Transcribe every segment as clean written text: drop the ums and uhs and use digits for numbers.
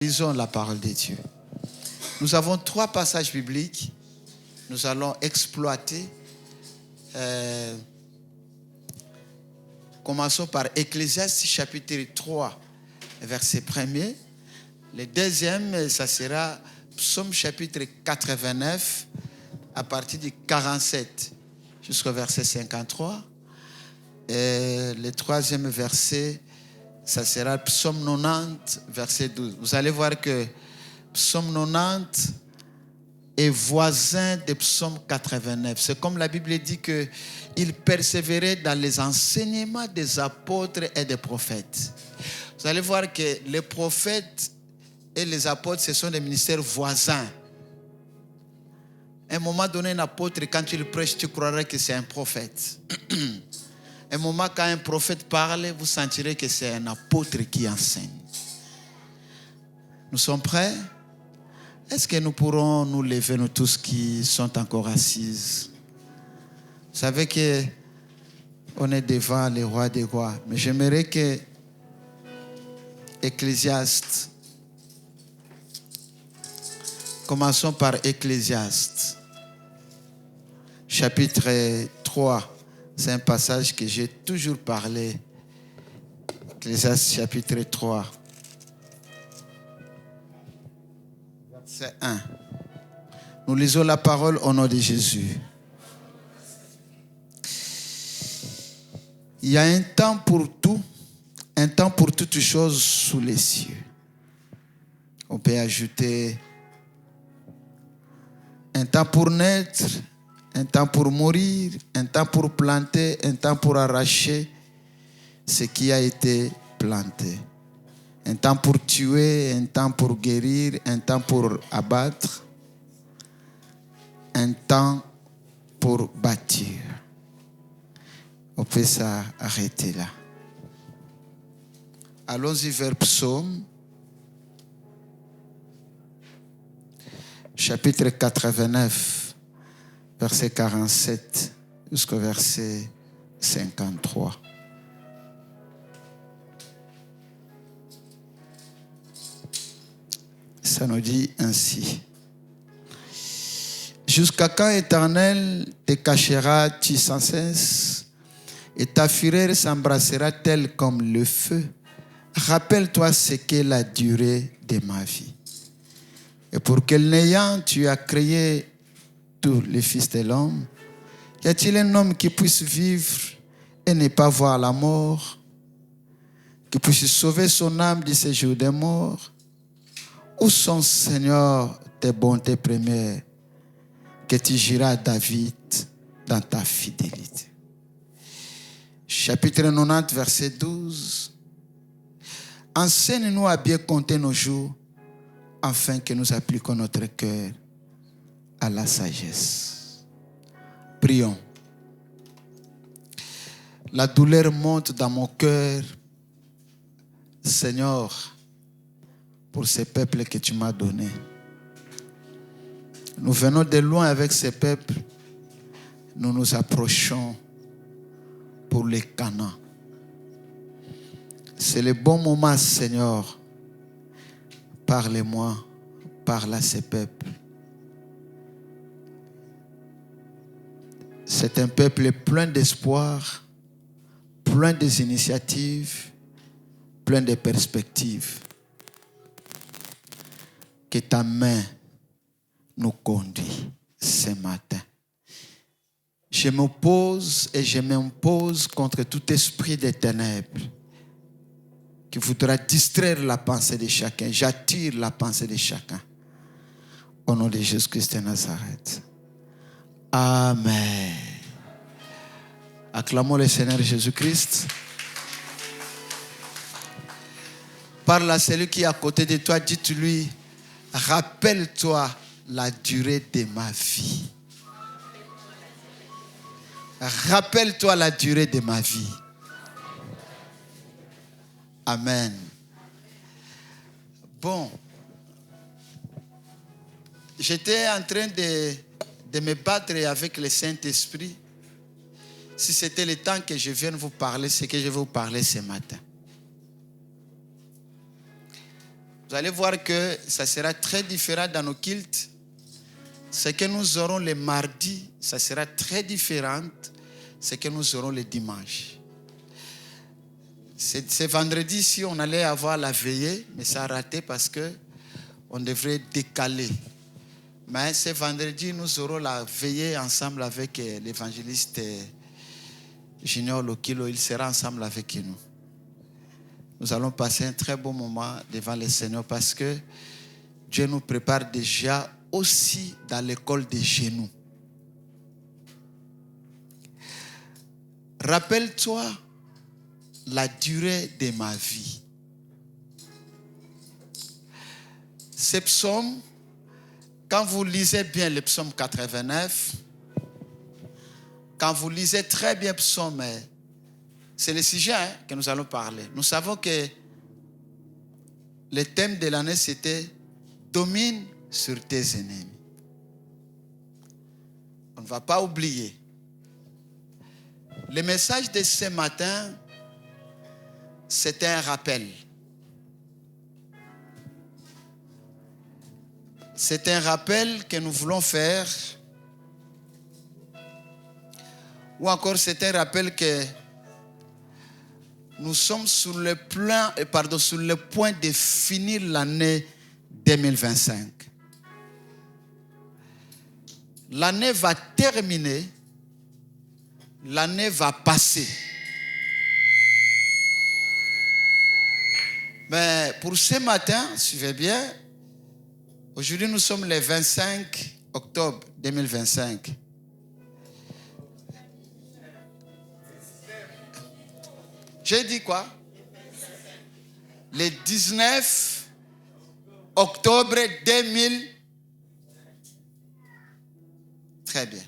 Lisons la parole de Dieu. Nous avons 3 passages bibliques. Nous allons exploiter. Commençons par Ecclésiaste chapitre 3, verset 1er. Le deuxième, ça sera Psaume chapitre 89, à partir du 47 jusqu'au verset 53. Et le troisième verset, ça sera Psaume 90, verset 12. Vous allez voir que Psaume 90 est voisin de Psaume 89. C'est comme la Bible dit qu'il persévérait dans les enseignements des apôtres et des prophètes. Vous allez voir que les prophètes et les apôtres, ce sont des ministères voisins. À un moment donné, un apôtre, quand il prêche, tu croirais que c'est un prophète. À un moment, quand un prophète parle, vous sentirez que c'est un apôtre qui enseigne. Nous sommes prêts? Est-ce que nous pourrons nous lever, nous tous qui sont encore assises? Vous savez qu'on est devant les rois des rois. Mais j'aimerais que Ecclésiaste, commençons par Ecclésiaste, chapitre 3. C'est un passage que j'ai toujours parlé. Ecclésiaste chapitre 3. Verset 1. Nous lisons la parole au nom de Jésus. Il y a un temps pour tout, un temps pour toutes choses sous les cieux. On peut ajouter un temps pour naître, un temps pour mourir, un temps pour planter, un temps pour arracher ce qui a été planté. Un temps pour tuer, un temps pour guérir, un temps pour abattre, un temps pour bâtir. On peut s'arrêter là. Allons-y vers Psaume, chapitre 89, verset 47 jusqu'au verset 53. Ça nous dit ainsi. Jusqu'à quand, Éternel, te cacheras-tu sans cesse, et ta fureur s'embrassera-t-elle comme le feu? Rappelle-toi ce qu'est la durée de ma vie. Et pour quel néant tu as créé tous les fils de l'homme? Y a-t-il un homme qui puisse vivre et ne pas voir la mort, qui puisse sauver son âme du séjour des morts? Où sont, Seigneur, tes bontés premières, que tu juras à David dans ta fidélité? Chapitre 90, verset 12. Enseigne-nous à bien compter nos jours, afin que nous appliquions notre cœur à la sagesse. Prions. La douleur monte dans mon cœur, Seigneur, pour ce peuple que tu m'as donné. Nous venons de loin avec ce peuple. Nous nous approchons pour les Canaan. C'est le bon moment, Seigneur. Parlez-moi, parle à ce peuple. C'est un peuple plein d'espoir, plein des initiatives, plein de perspectives. Que ta main nous conduit ce matin. Je m'oppose et je m'impose contre tout esprit des ténèbres qui voudra distraire la pensée de chacun. J'attire la pensée de chacun. Au nom de Jésus-Christ de Nazareth. Amen. Acclamons le Seigneur Jésus-Christ. Parle à celui qui est à côté de toi. Dites-lui, rappelle-toi la durée de ma vie. Rappelle-toi la durée de ma vie. Amen. Bon. J'étais en train de me battre avec le Saint-Esprit. Si c'était le temps que je vienne vous parler, c'est que je vais vous parler ce matin. Vous allez voir que ça sera très différent dans nos cultes. Ce que nous aurons le mardi, ça sera très différent de ce que nous aurons le dimanche. C'est vendredi ici, on allait avoir la veillée, mais ça a raté parce qu'on devrait décaler. Mais ce vendredi, nous aurons la veillée ensemble avec l'évangéliste Junior Lokilo. Il sera ensemble avec nous. Nous allons passer un très beau moment devant le Seigneur parce que Dieu nous prépare déjà aussi dans l'école des genoux. Rappelle-toi la durée de ma vie. Ces psaumes, quand vous lisez bien le psaume 89, quand vous lisez très bien le psaume, c'est le sujet que nous allons parler. Nous savons que le thème de l'année, c'était « Domine sur tes ennemis ». On ne va pas oublier. Le message de ce matin, c'était un rappel. C'est un rappel que nous voulons faire. Ou encore, c'est un rappel que nous sommes sur le point de finir l'année 2025. L'année va terminer, l'année va passer. Mais pour ce matin, suivez bien, aujourd'hui nous sommes le 25 octobre 2025. J'ai dit quoi? Le 19 octobre 2000. Très bien.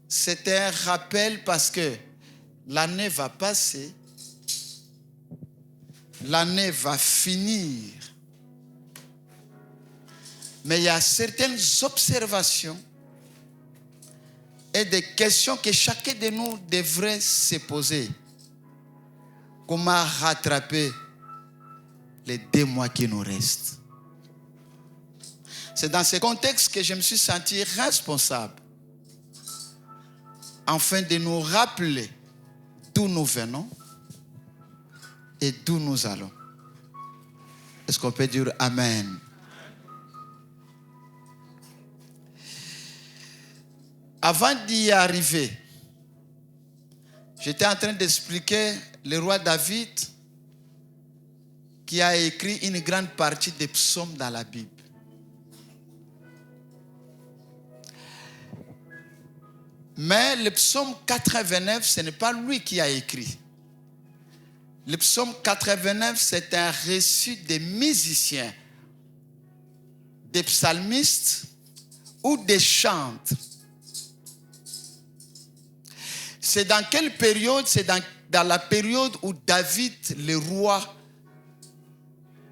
C'est un rappel parce que l'année va passer, l'année va finir. Mais il y a certaines observations et des questions que chacun de nous devrait se poser. Comment rattraper les 2 mois qui nous restent? C'est dans ce contexte que je me suis senti responsable afin de nous rappeler d'où nous venons et d'où nous allons. Est-ce qu'on peut dire Amen? Avant d'y arriver, j'étais en train d'expliquer le roi David qui a écrit une grande partie des psaumes dans la Bible. Mais le psaume 89, ce n'est pas lui qui a écrit. Le psaume 89, c'est un reçu des musiciens, des psalmistes ou des chantres. C'est dans quelle période? C'est dans la période où David, le roi,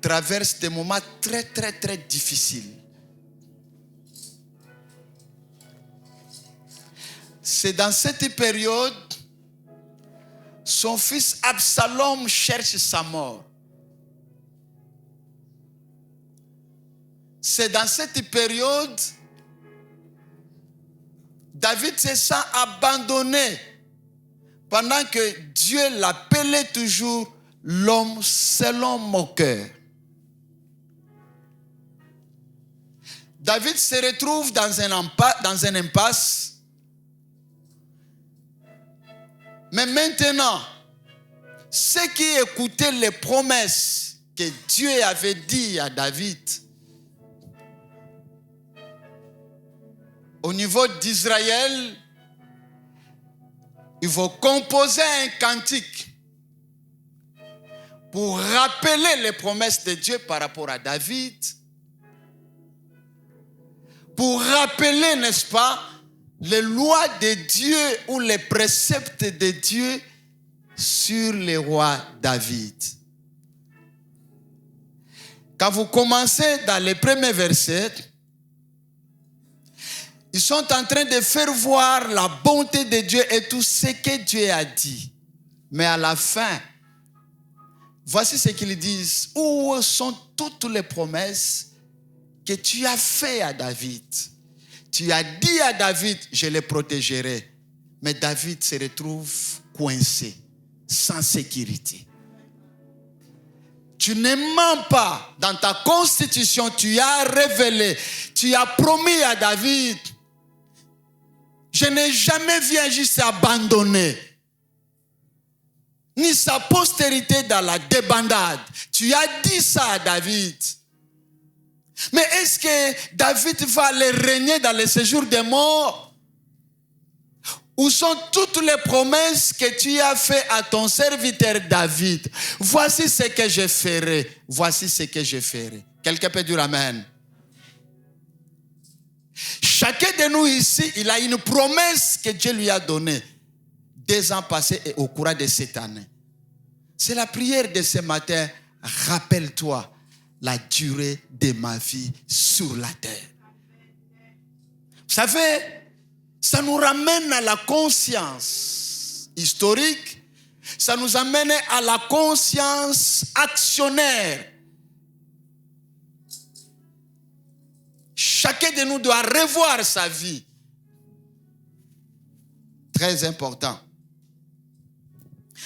traverse des moments très, très, très difficiles. C'est dans cette période, son fils Absalom cherche sa mort. C'est dans cette période, David se sent abandonné pendant que Dieu l'appelait toujours l'homme selon mon cœur. David se retrouve dans un impasse. Mais maintenant, ceux qui écoutaient les promesses que Dieu avait dit à David, au niveau d'Israël, ils vont composer un cantique pour rappeler les promesses de Dieu par rapport à David, pour rappeler, n'est-ce pas, les lois de Dieu ou les préceptes de Dieu sur le roi David. Quand vous commencez dans les premiers versets, ils sont en train de faire voir la bonté de Dieu et tout ce que Dieu a dit. Mais à la fin, Voici ce qu'ils disent. Où sont toutes les promesses que tu as faites à David? Tu as dit à David, je les protégerai. Mais David se retrouve coincé, sans sécurité. Tu ne mens pas. Dans ta constitution, tu as révélé, tu as promis à David, je n'ai jamais vu un juste abandonné, ni sa postérité dans la débandade. Tu as dit ça à David. Mais est-ce que David va aller régner dans le séjour des morts? Où sont toutes les promesses que tu as faites à ton serviteur David? Voici ce que je ferai. Voici ce que je ferai. Quelqu'un peut dire amen. Chacun de nous ici, il a une promesse que Dieu lui a donnée 2 ans passés et au cours de cette année. C'est la prière de ce matin. Rappelle-toi la durée de ma vie sur la terre. Vous savez, ça nous ramène à la conscience historique. Ça nous amène à la conscience actionnaire. Chacun de nous doit revoir sa vie. Très important.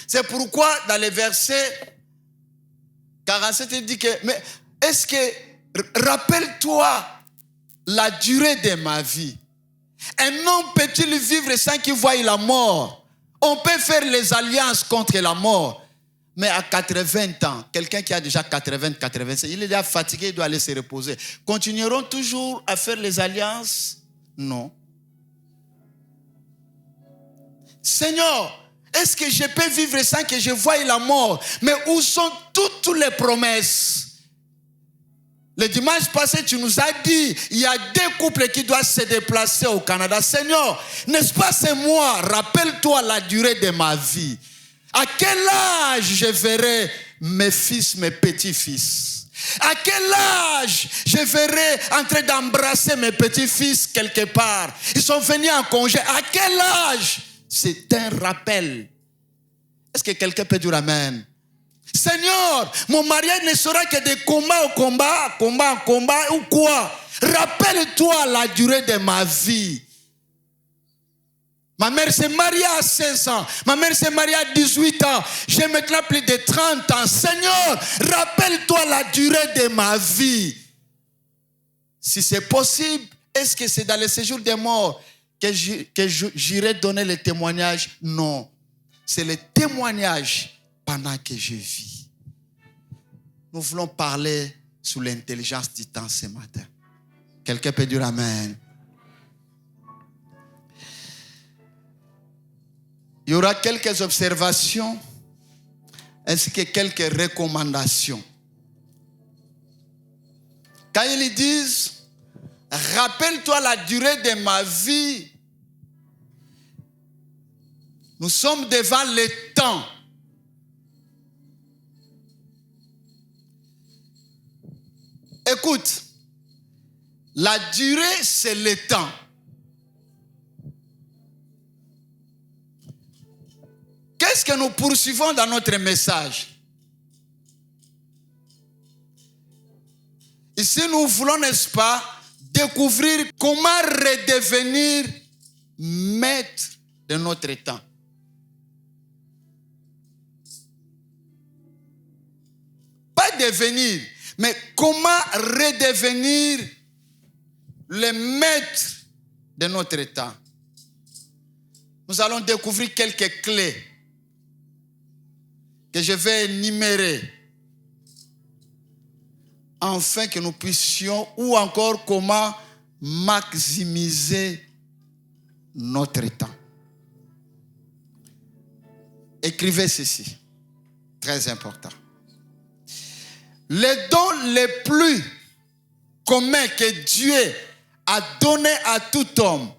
C'est pourquoi dans les versets 47, il dit que, mais est-ce que, rappelle-toi la durée de ma vie. Un homme peut-il vivre sans qu'il voie la mort? On peut faire les alliances contre la mort. Mais à 80 ans, quelqu'un qui a déjà 80, 85, il est déjà fatigué, il doit aller se reposer. Continueront toujours à faire les alliances? Non. Seigneur, est-ce que je peux vivre sans que je voie la mort? Mais où sont toutes les promesses? Le dimanche passé, tu nous as dit, il y a 2 couples qui doivent se déplacer au Canada. Seigneur, n'est-ce pas c'est moi? Rappelle-toi la durée de ma vie. À quel âge je verrai mes fils, mes petits-fils? À quel âge je verrai en train d'embrasser mes petits-fils quelque part? Ils sont venus en congé. À quel âge? C'est un rappel. Est-ce que quelqu'un peut dire amen? Seigneur, mon mariage ne sera que de combat au combat, combat en combat ou quoi? Rappelle-toi la durée de ma vie. Ma mère s'est mariée à 16 ans. Ma mère s'est mariée à 18 ans. J'ai maintenant plus de 30 ans. Seigneur, rappelle-toi la durée de ma vie. Si c'est possible, est-ce que c'est dans le séjour des morts que j'irai donner le témoignage? Non. C'est le témoignage pendant que je vis. Nous voulons parler sous l'intelligence du temps ce matin. Quelqu'un peut dire amen. Il y aura quelques observations ainsi que quelques recommandations. Quand ils disent, rappelle-toi la durée de ma vie, nous sommes devant le temps. Écoute, la durée, c'est le temps. Qu'est-ce que nous poursuivons dans notre message? Ici, nous voulons, n'est-ce pas, découvrir comment redevenir maître de notre temps. Pas devenir, mais comment redevenir le maître de notre temps. Nous allons découvrir quelques clés que je vais énumérer afin que nous puissions, ou encore comment maximiser notre temps. Écrivez ceci, très important. Le don le plus commun que Dieu a donné à tout homme,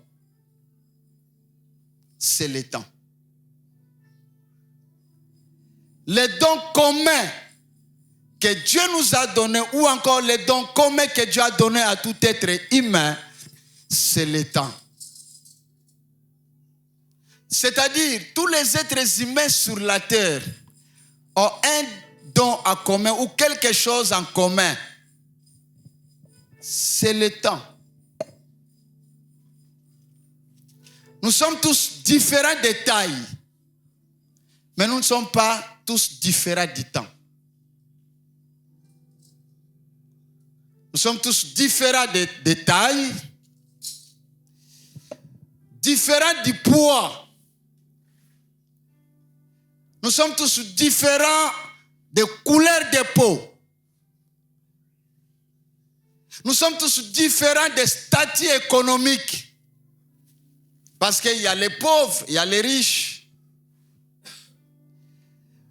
c'est le temps. Les dons communs que Dieu nous a donnés, ou encore les dons communs que Dieu a donnés à tout être humain, c'est le temps. C'est-à-dire, tous les êtres humains sur la terre ont un don en commun ou quelque chose en commun. C'est le temps. Nous sommes tous différents de taille, mais nous ne sommes pas tous différents du temps. Nous sommes tous différents de taille, différents du poids. Nous sommes tous différents de couleur de peau. Nous sommes tous différents de statut économique. Parce qu'il y a les pauvres, il y a les riches.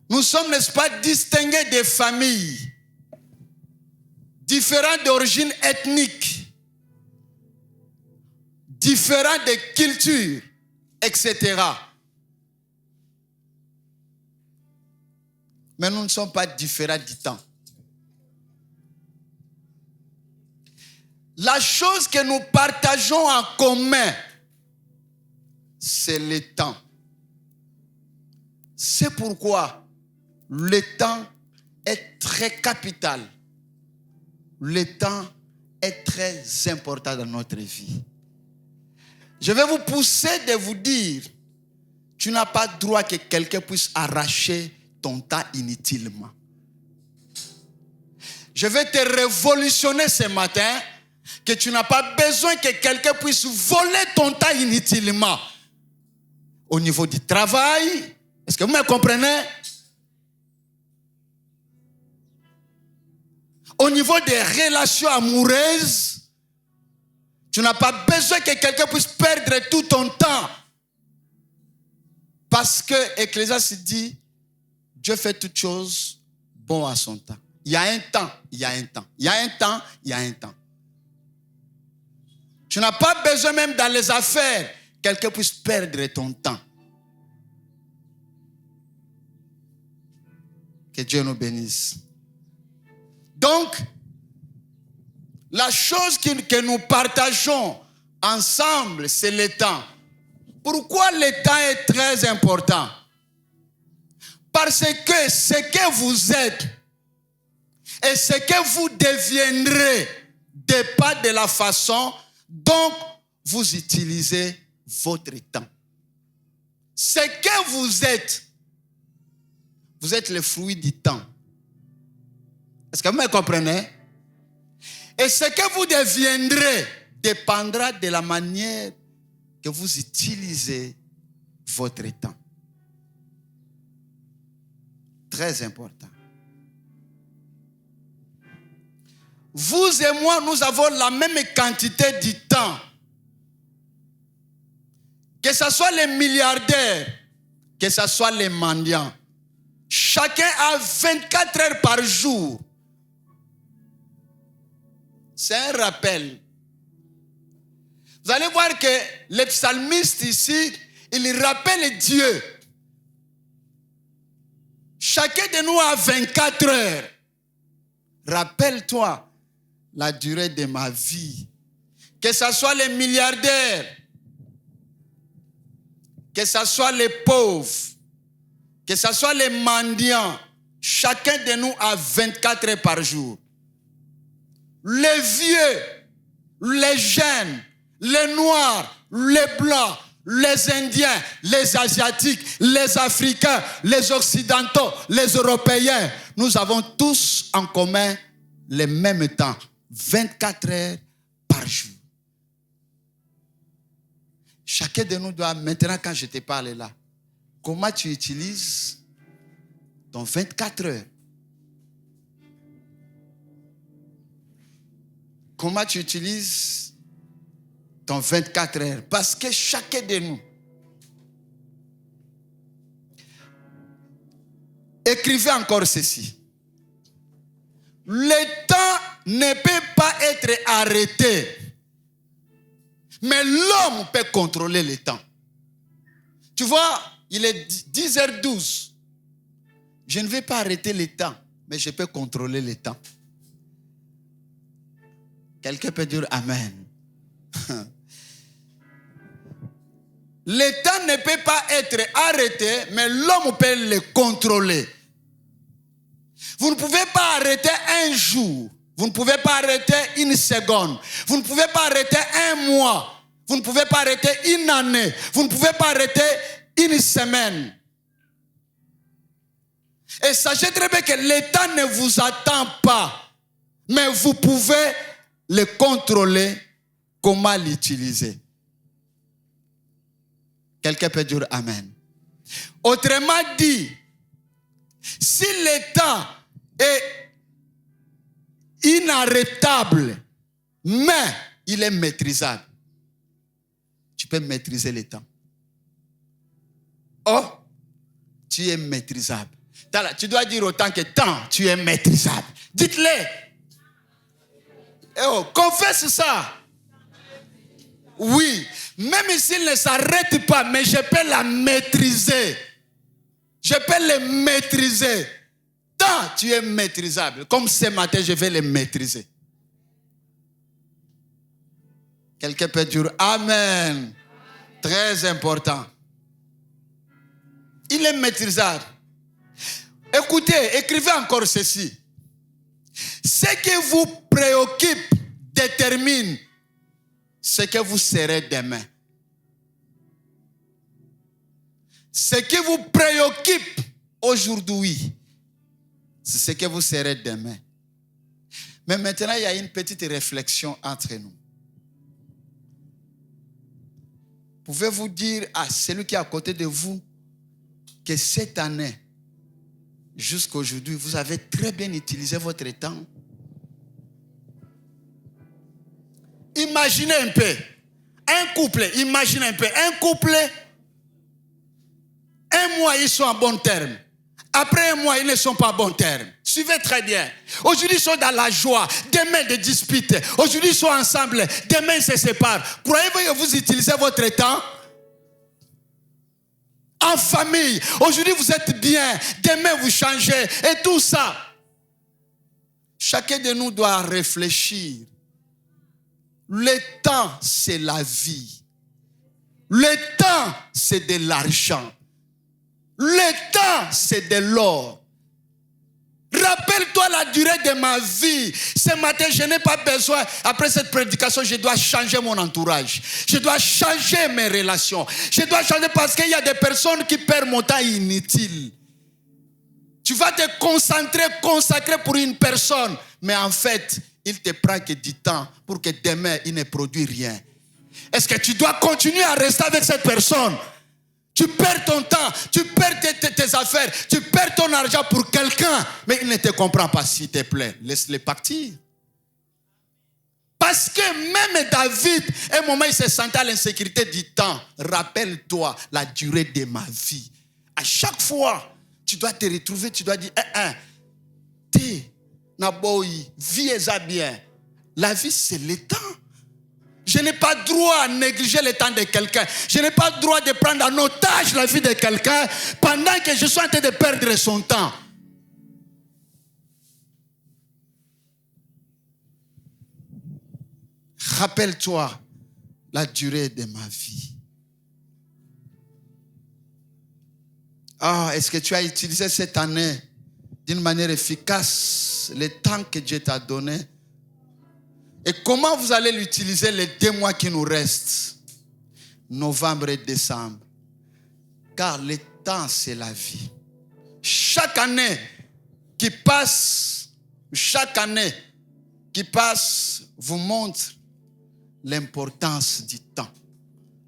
Nous sommes, n'est-ce pas, distingués des familles, différents d'origine ethnique, différents de culture, etc. Mais nous ne sommes pas différents du temps. La chose que nous partageons en commun, c'est le temps. C'est pourquoi le temps est très capital. Le temps est très important dans notre vie. Je vais vous pousser de vous dire, tu n'as pas droit que quelqu'un puisse arracher ton temps inutilement. Je vais te révolutionner ce matin, que tu n'as pas besoin que quelqu'un puisse voler ton temps inutilement. Au niveau du travail, est-ce que vous me comprenez? Au niveau des relations amoureuses, tu n'as pas besoin que quelqu'un puisse perdre tout ton temps. Parce que Ecclésiaste dit, Dieu fait toutes choses bon à son temps. Il y a un temps, il y a un temps. Il y a un temps, il y a un temps. Tu n'as pas besoin même dans les affaires, quelqu'un puisse perdre ton temps. Que Dieu nous bénisse. Donc, la chose que nous partageons ensemble, c'est le temps. Pourquoi le temps est très important? Parce que ce que vous êtes et ce que vous deviendrez dépend de la façon dont vous utilisez votre temps. Ce que vous êtes le fruit du temps. Est-ce que vous me comprenez? Et ce que vous deviendrez dépendra de la manière que vous utilisez votre temps. Très important. Vous et moi, nous avons la même quantité de temps. Que ce soit les milliardaires, que ce soit les mendiants. Chacun a 24 heures par jour. C'est un rappel. Vous allez voir que le psalmiste ici, il rappelle Dieu. Chacun de nous a 24 heures. Rappelle-toi la durée de ma vie. Que ce soit les milliardaires, que ce soit les pauvres, que ce soit les mendiants, chacun de nous a 24 heures par jour. Les vieux, les jeunes, les noirs, les blancs, les Indiens, les Asiatiques, les Africains, les Occidentaux, les Européens, nous avons tous en commun le même temps, 24 heures par jour. Chacun de nous doit, maintenant quand je te parle là, comment tu utilises ton 24 heures? Comment tu utilises ton 24 heures? Parce que chacun de nous, écrivez encore ceci. Le temps ne peut pas être arrêté, mais l'homme peut contrôler le temps. Tu vois, il est 10h12. Je ne vais pas arrêter le temps, mais je peux contrôler le temps. Quelqu'un peut dire Amen. Le temps ne peut pas être arrêté, mais l'homme peut le contrôler. Vous ne pouvez pas arrêter un jour. Vous ne pouvez pas arrêter une seconde. Vous ne pouvez pas arrêter un mois. Vous ne pouvez pas arrêter une année. Vous ne pouvez pas arrêter une semaine. Et sachez très bien que le temps ne vous attend pas. Mais vous pouvez le contrôler, comment l'utiliser. Quelqu'un peut dire Amen. Autrement dit, si le temps est inarrêtable, mais il est maîtrisable, tu peux maîtriser le temps. Oh, tu es maîtrisable. Tu dois dire autant que temps, tu es maîtrisable. Dites-le. Oh, confesse ça. Oui, même s'il ne s'arrête pas, mais je peux la maîtriser. Je peux le maîtriser. Tant tu es maîtrisable. Comme ce matin, je vais le maîtriser. Quelqu'un peut dire Amen. Très important. Il est maîtrisable. Écoutez, écrivez encore ceci. Ce qui vous préoccupe détermine ce que vous serez demain. Ce qui vous préoccupe aujourd'hui, c'est ce que vous serez demain. Mais maintenant, il y a une petite réflexion entre nous. Pouvez-vous dire à celui qui est à côté de vous que cette année, jusqu'à aujourd'hui, vous avez très bien utilisé votre temps? Imaginez un peu. Un couple, imaginez un peu. Un couple, un mois, ils sont en bon terme. Après un mois, ils ne sont pas en bon terme. Suivez très bien. Aujourd'hui, ils sont dans la joie. Demain, des disputes. Aujourd'hui, ils sont ensemble. Demain, ils se séparent. Croyez-vous que vous utilisez votre temps? En famille. Aujourd'hui, vous êtes bien. Demain, vous changez. Et tout ça. Chacun de nous doit réfléchir. Le temps, c'est la vie. Le temps, c'est de l'argent. Le temps, c'est de l'or. Rappelle-toi la durée de ma vie. Ce matin, je n'ai pas besoin, après cette prédication, je dois changer mon entourage. Je dois changer mes relations. Je dois changer parce qu'il y a des personnes qui perdent mon temps inutile. Tu vas te consacrer pour une personne, mais en fait, il te prend que du temps pour que demain, il ne produise rien. Est-ce que tu dois continuer à rester avec cette personne? Tu perds ton temps, tu perds tes affaires, tu perds ton argent pour quelqu'un, mais il ne te comprend pas, s'il te plaît. Laisse-le partir. Parce que même David, à un moment, il se sentait à l'insécurité du temps. Rappelle-toi la durée de ma vie. À chaque fois, tu dois te retrouver, tu dois dire, vie est bien. La vie, c'est le temps. Je n'ai pas droit à négliger le temps de quelqu'un. Je n'ai pas droit de prendre en otage la vie de quelqu'un pendant que je suis en train de perdre son temps. Rappelle-toi la durée de ma vie. Est-ce que tu as utilisé cette année d'une manière efficace, le temps que Dieu t'a donné? Et comment vous allez l'utiliser les 2 mois qui nous restent? Novembre et décembre. Car le temps, c'est la vie. Chaque année qui passe vous montre l'importance du temps.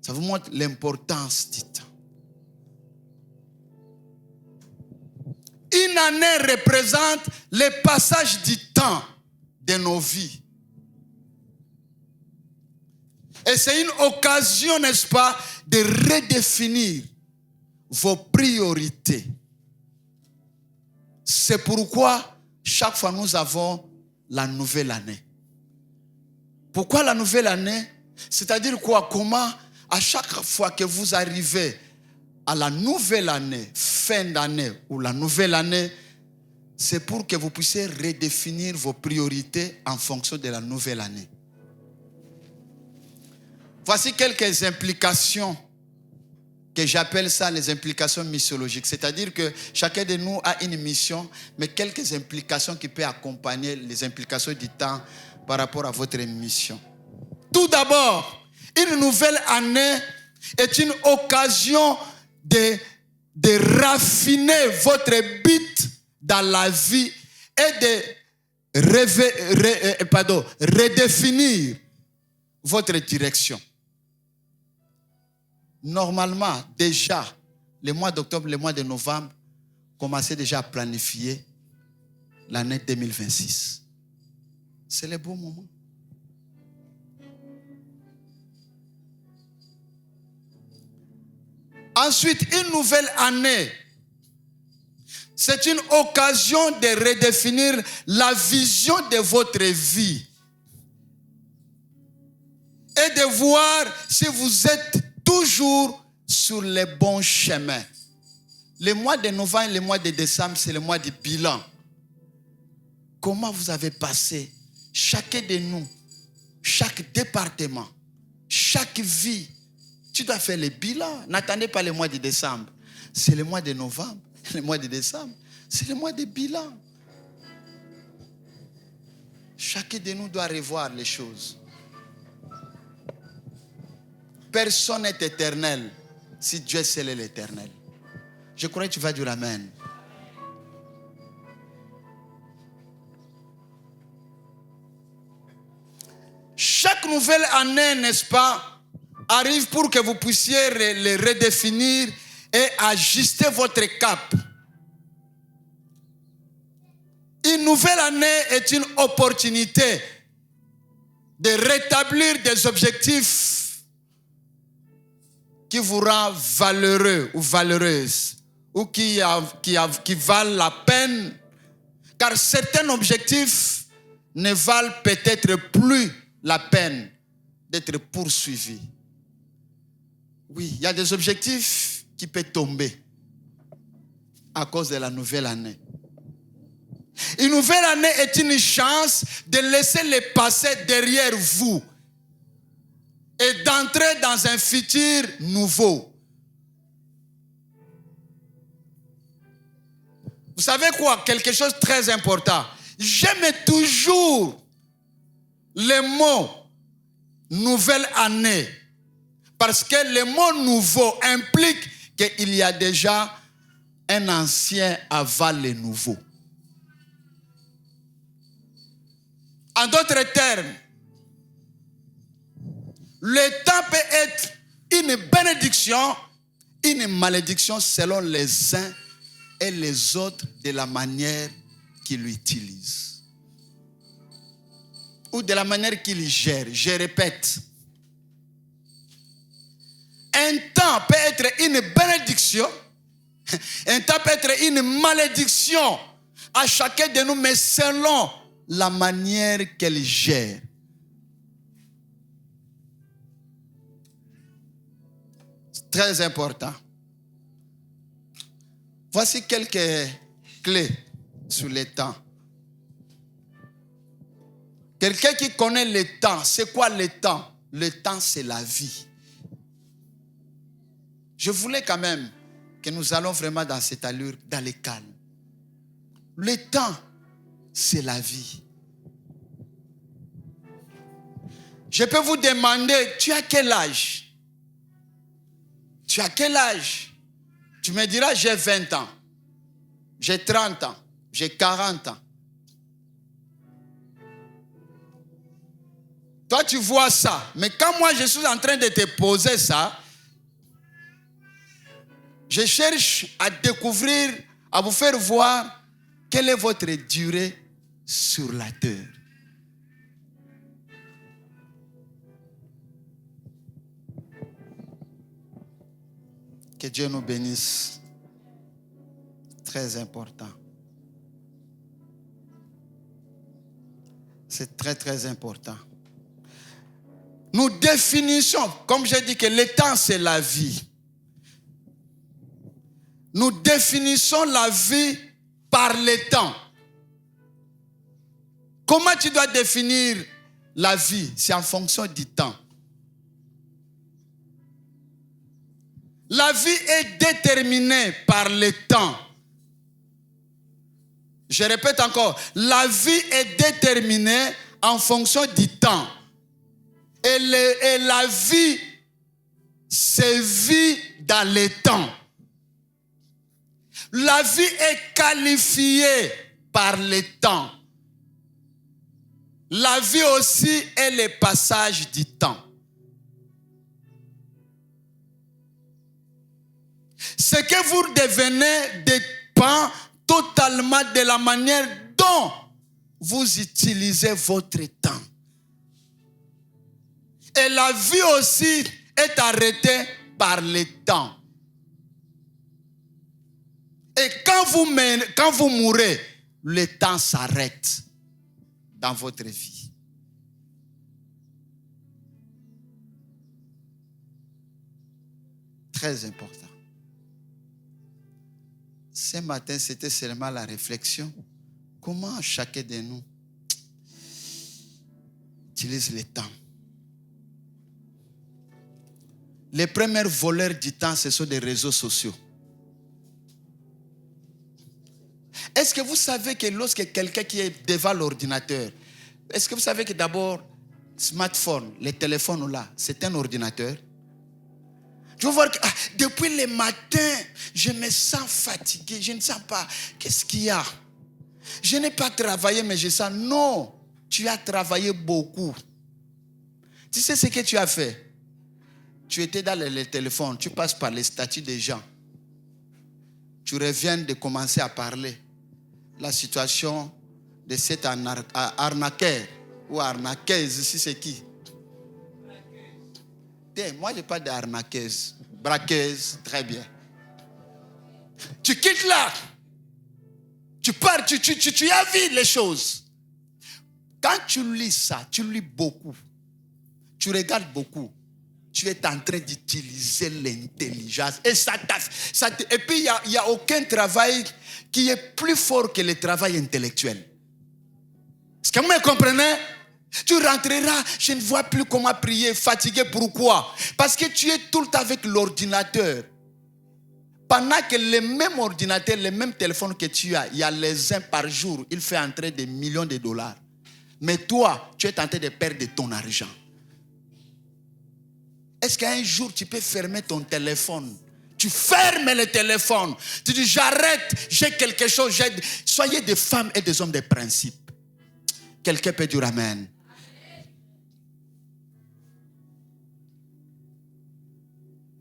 Ça vous montre l'importance du temps. Une année représente le passage du temps de nos vies. Et c'est une occasion, n'est-ce pas, de redéfinir vos priorités. C'est pourquoi chaque fois nous avons la nouvelle année. Pourquoi la nouvelle année? C'est-à-dire quoi? Comment à chaque fois que vous arrivez à la nouvelle année, fin d'année ou la nouvelle année, c'est pour que vous puissiez redéfinir vos priorités en fonction de la nouvelle année. Voici quelques implications que j'appelle ça les implications missiologiques. C'est-à-dire que chacun de nous a une mission, mais quelques implications qui peuvent accompagner les implications du temps par rapport à votre mission. Tout d'abord, une nouvelle année est une occasion de raffiner votre but dans la vie et de redéfinir votre direction. Normalement, déjà, le mois d'octobre, le mois de novembre, commencez déjà à planifier l'année 2026. C'est le bon moment. Ensuite, une nouvelle année, c'est une occasion de redéfinir la vision de votre vie et de voir si vous êtes toujours sur le bon chemin. Le mois de novembre et le mois de décembre, c'est le mois du bilan. Comment vous avez passé, chacun de nous, chaque département, chaque vie, tu dois faire le bilan. N'attendez pas le mois de décembre. C'est le mois de novembre, le mois de décembre, c'est le mois de bilan. Chacun de nous doit revoir les choses. Personne n'est éternel si Dieu seul est l'éternel. Je crois que tu vas dire amen. Chaque nouvelle année, n'est-ce pas, arrive pour que vous puissiez les redéfinir et ajuster votre cap. Une nouvelle année est une opportunité de rétablir des objectifs qui vous rend valeureux ou valeureuse, ou qui valent la peine, car certains objectifs ne valent peut-être plus la peine d'être poursuivis. Oui, il y a des objectifs qui peuvent tomber à cause de la nouvelle année. Une nouvelle année est une chance de laisser le passé derrière vous et d'entrer dans un futur nouveau. Vous savez quoi? Quelque chose de très important. J'aime toujours le mot nouvelle année parce que le mot nouveau implique qu'il y a déjà un ancien avant le nouveau. En d'autres termes, le temps peut être une bénédiction, une malédiction selon les uns et les autres de la manière qu'ils l'utilisent. Ou de la manière qu'ils gèrent. Je répète. Un temps peut être une bénédiction, un temps peut être une malédiction à chacun de nous, mais selon la manière qu'elle gère. Très important. Voici quelques clés sur le temps. Quelqu'un qui connaît le temps, c'est quoi le temps? Le temps, c'est la vie. Je voulais quand même que nous allons vraiment dans cette allure, dans le calme. Le temps, c'est la vie. Je peux vous demander, tu as quel âge? Tu as quel âge? Tu me diras, j'ai 20 ans, j'ai 30 ans, j'ai 40 ans. Toi, tu vois ça. Mais quand moi, je suis en train de te poser ça, je cherche à découvrir, à vous faire voir quelle est votre durée sur la terre. Que Dieu nous bénisse. Très important. C'est très, très important. Nous définissons, comme j'ai dit que le temps c'est la vie. Nous définissons la vie par le temps. Comment tu dois définir la vie? C'est en fonction du temps. La vie est déterminée par le temps. Je répète encore, la vie est déterminée en fonction du temps. Et la vie se vit dans le temps. La vie est qualifiée par le temps. La vie aussi est le passage du temps. Ce que vous devenez dépend totalement de la manière dont vous utilisez votre temps. Et la vie aussi est arrêtée par le temps. Et quand vous mourrez, le temps s'arrête dans votre vie. Très important. Ce matin, c'était seulement la réflexion. Comment chacun de nous utilise le temps? Les premiers voleurs du temps, ce sont des réseaux sociaux. Est-ce que vous savez que lorsque quelqu'un qui est devant l'ordinateur, est-ce que vous savez que d'abord, smartphone, les téléphones là, c'est un ordinateur? Je veux voir que depuis le matin, je me sens fatigué, je ne sens pas. Qu'est-ce qu'il y a? Je n'ai pas travaillé, mais je sens. Non, tu as travaillé beaucoup. Tu sais ce que tu as fait? Tu étais dans le téléphone, tu passes par les statuts des gens. Tu reviens de commencer à parler. La situation de cet arnaqueur ou arnaqueuse, ici c'est qui? Moi, je parle d'arnaqueuse, braqueuse, très bien. Tu quittes là. Tu pars, tu as vu les choses. Quand tu lis ça, tu lis beaucoup. Tu regardes beaucoup. Tu es en train d'utiliser l'intelligence. Et et puis, il n'y a aucun travail qui est plus fort que le travail intellectuel. Est-ce que vous me comprenez? Tu rentreras, je ne vois plus comment prier, fatigué. Pourquoi? Parce que tu es tout le temps avec l'ordinateur. Pendant que le même ordinateur, le même téléphone que tu as, il y a les uns par jour, il fait entrer des millions de dollars. Mais toi, tu es en train de perdre ton argent. Est-ce qu'un jour, tu peux fermer ton téléphone? Tu fermes le téléphone. Tu dis, j'arrête, j'ai quelque chose. Soyez des femmes et des hommes de principe. Quelqu'un peut dire amen.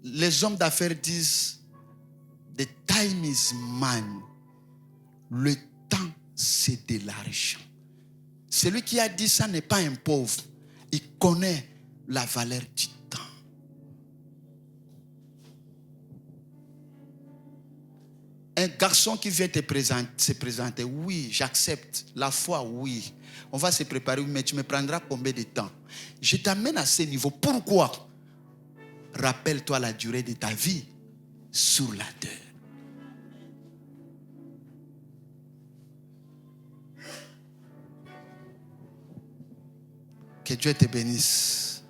Les hommes d'affaires disent, the time is money. Le temps, c'est de l'argent. Celui qui a dit ça n'est pas un pauvre. Il connaît la valeur du temps. Un garçon qui vient se présenter, oui, j'accepte. La foi, oui. On va se préparer, mais tu me prendras combien de temps? Je t'amène à ce niveau. Pourquoi? Rappelle-toi la durée de ta vie sur la terre. Que Dieu te bénisse.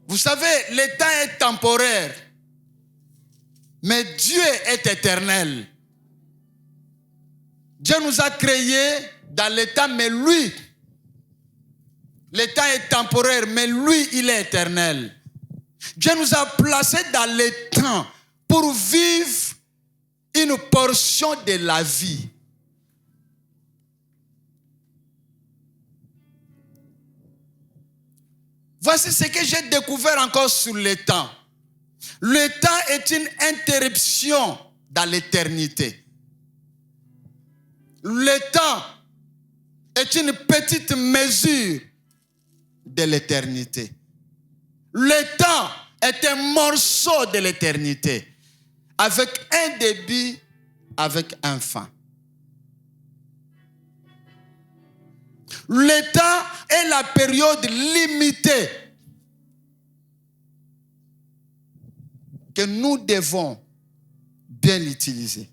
Vous savez, le temps est temporaire, mais Dieu est éternel. Dieu nous a créés dans le temps, mais lui, le temps est temporaire, mais lui, il est éternel. Dieu nous a placés dans le temps pour vivre une portion de la vie. Voici ce que j'ai découvert encore sur le temps. Le temps est une interruption dans l'éternité. Le temps est une petite mesure de l'éternité. Le temps est un morceau de l'éternité, avec un début, avec un fin. Le temps est la période limitée que nous devons bien utiliser.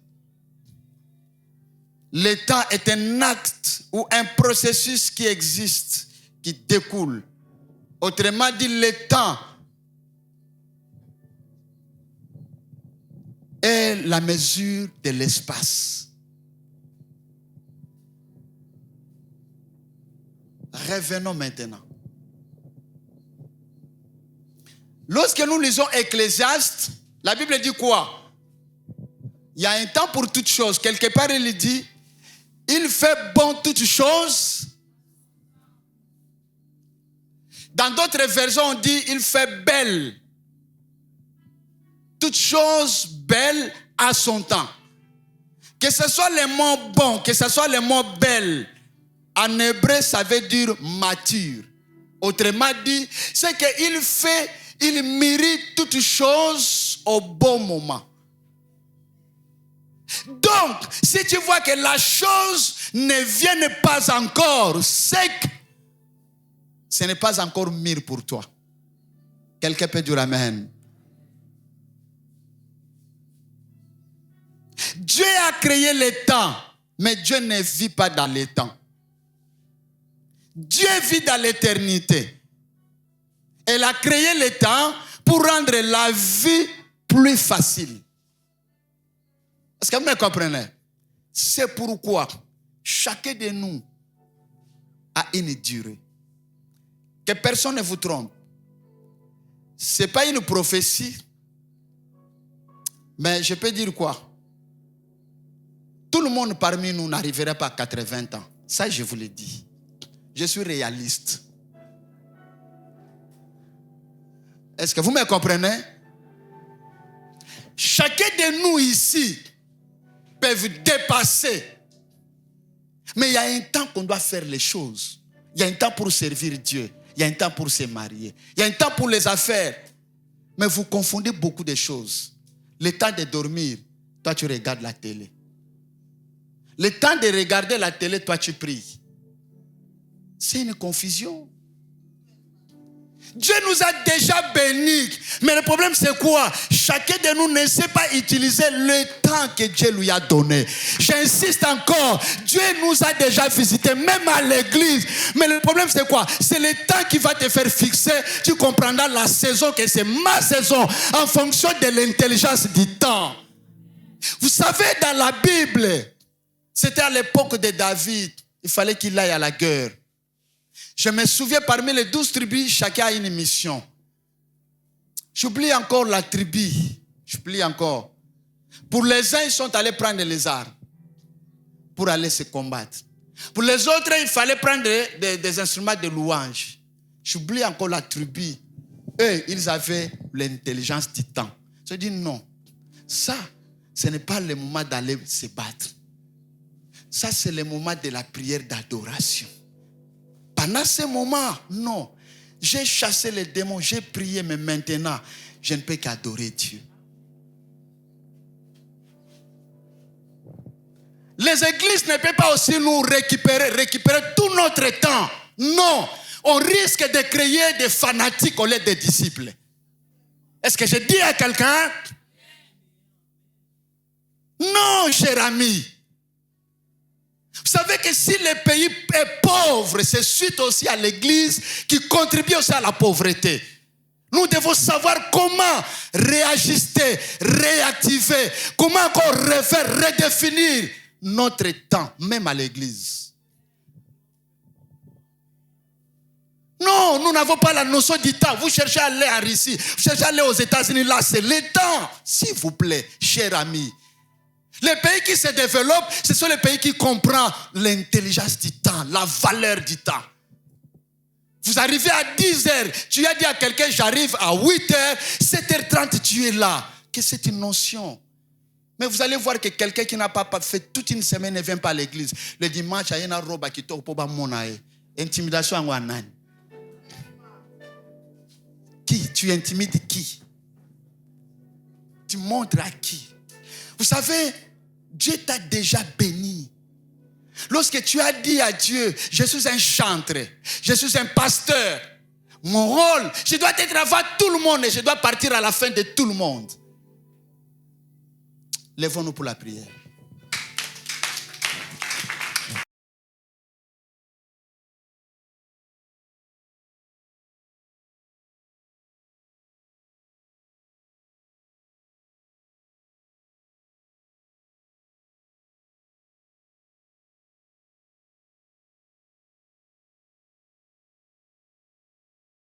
Le temps est un acte ou un processus qui existe, qui découle Autrement dit, le temps est la mesure de l'espace. Revenons maintenant. Lorsque nous lisons Ecclésiaste, la Bible dit quoi? Il y a un temps pour toutes choses. Quelque part, il dit, il fait bon toutes choses. Dans d'autres versions, on dit, il fait belle. Toutes choses belles à son temps. Que ce soit les mots bons, que ce soit les mots belles, en hébreu, ça veut dire mature. Autrement dit, c'est qu'il mérite toutes choses au bon moment. Donc, si tu vois que la chose ne vient pas encore, c'est que ce n'est pas encore mûr pour toi. Quelqu'un peut dire amen. Dieu a créé le temps, mais Dieu ne vit pas dans le temps. Dieu vit dans l'éternité. Il a créé le temps pour rendre la vie plus facile. Est-ce que vous me comprenez? C'est pourquoi chacun de nous a une durée. Que personne ne vous trompe. Ce n'est pas une prophétie. Mais je peux dire quoi? Tout le monde parmi nous n'arriverait pas à 80 ans. Ça, je vous le dis. Je suis réaliste. Est-ce que vous me comprenez? Chacun de nous ici peut dépasser. Mais il y a un temps qu'on doit faire les choses. Il y a un temps pour servir Dieu. Il y a un temps pour se marier. Il y a un temps pour les affaires. Mais vous confondez beaucoup de choses. Le temps de dormir, toi tu regardes la télé. Le temps de regarder la télé, toi tu pries. C'est une confusion. Dieu nous a déjà bénis. Mais le problème c'est quoi? Chacun de nous ne sait pas utiliser le temps que Dieu lui a donné. J'insiste encore. Dieu nous a déjà visités, même à l'église. Mais le problème c'est quoi? C'est le temps qui va te faire fixer. Tu comprendras la saison que c'est ma saison en fonction de l'intelligence du temps. Vous savez, dans la Bible, c'était à l'époque de David. Il fallait qu'il aille à la guerre. Je me souviens, parmi les 12 tribus, chacun a une mission. J'oublie encore la tribu. J'oublie encore. Pour les uns, ils sont allés prendre les armes pour aller se combattre. Pour les autres, il fallait prendre des instruments de louange. J'oublie encore la tribu. Eux, ils avaient l'intelligence du temps. Je dis non. Ça, ce n'est pas le moment d'aller se battre. Ça, c'est le moment de la prière d'adoration. Pendant ce moment, non. J'ai chassé les démons, j'ai prié, mais maintenant, je ne peux qu'adorer Dieu. Les églises ne peuvent pas aussi nous récupérer tout notre temps. Non. On risque de créer des fanatiques au lieu des disciples. Est-ce que je dis à quelqu'un? Non, cher ami. Vous savez que si le pays est pauvre, c'est suite aussi à l'église qui contribue aussi à la pauvreté. Nous devons savoir comment réajuster, réactiver, comment encore refaire, redéfinir notre temps, même à l'église. Non, nous n'avons pas la notion du temps. Vous cherchez à aller en Russie, vous cherchez à aller aux États-Unis, là c'est le temps. S'il vous plaît, cher ami. Les pays qui se développent, ce sont les pays qui comprennent l'intelligence du temps, la valeur du temps. Vous arrivez à 10 heures, tu as dit à quelqu'un, j'arrive à 8 heures, 7h30, tu es là. Que c'est une notion. Mais vous allez voir que quelqu'un qui n'a pas fait toute une semaine ne vient pas à l'église. Le dimanche, il y a une robe qui tombe pour monae. Intimidation en wanan. Qui? Tu intimides qui? Tu montres à qui? Vous savez, Dieu t'a déjà béni. Lorsque tu as dit à Dieu, je suis un chantre, je suis un pasteur, mon rôle, je dois être avant tout le monde et je dois partir à la fin de tout le monde. Lèvons-nous pour la prière.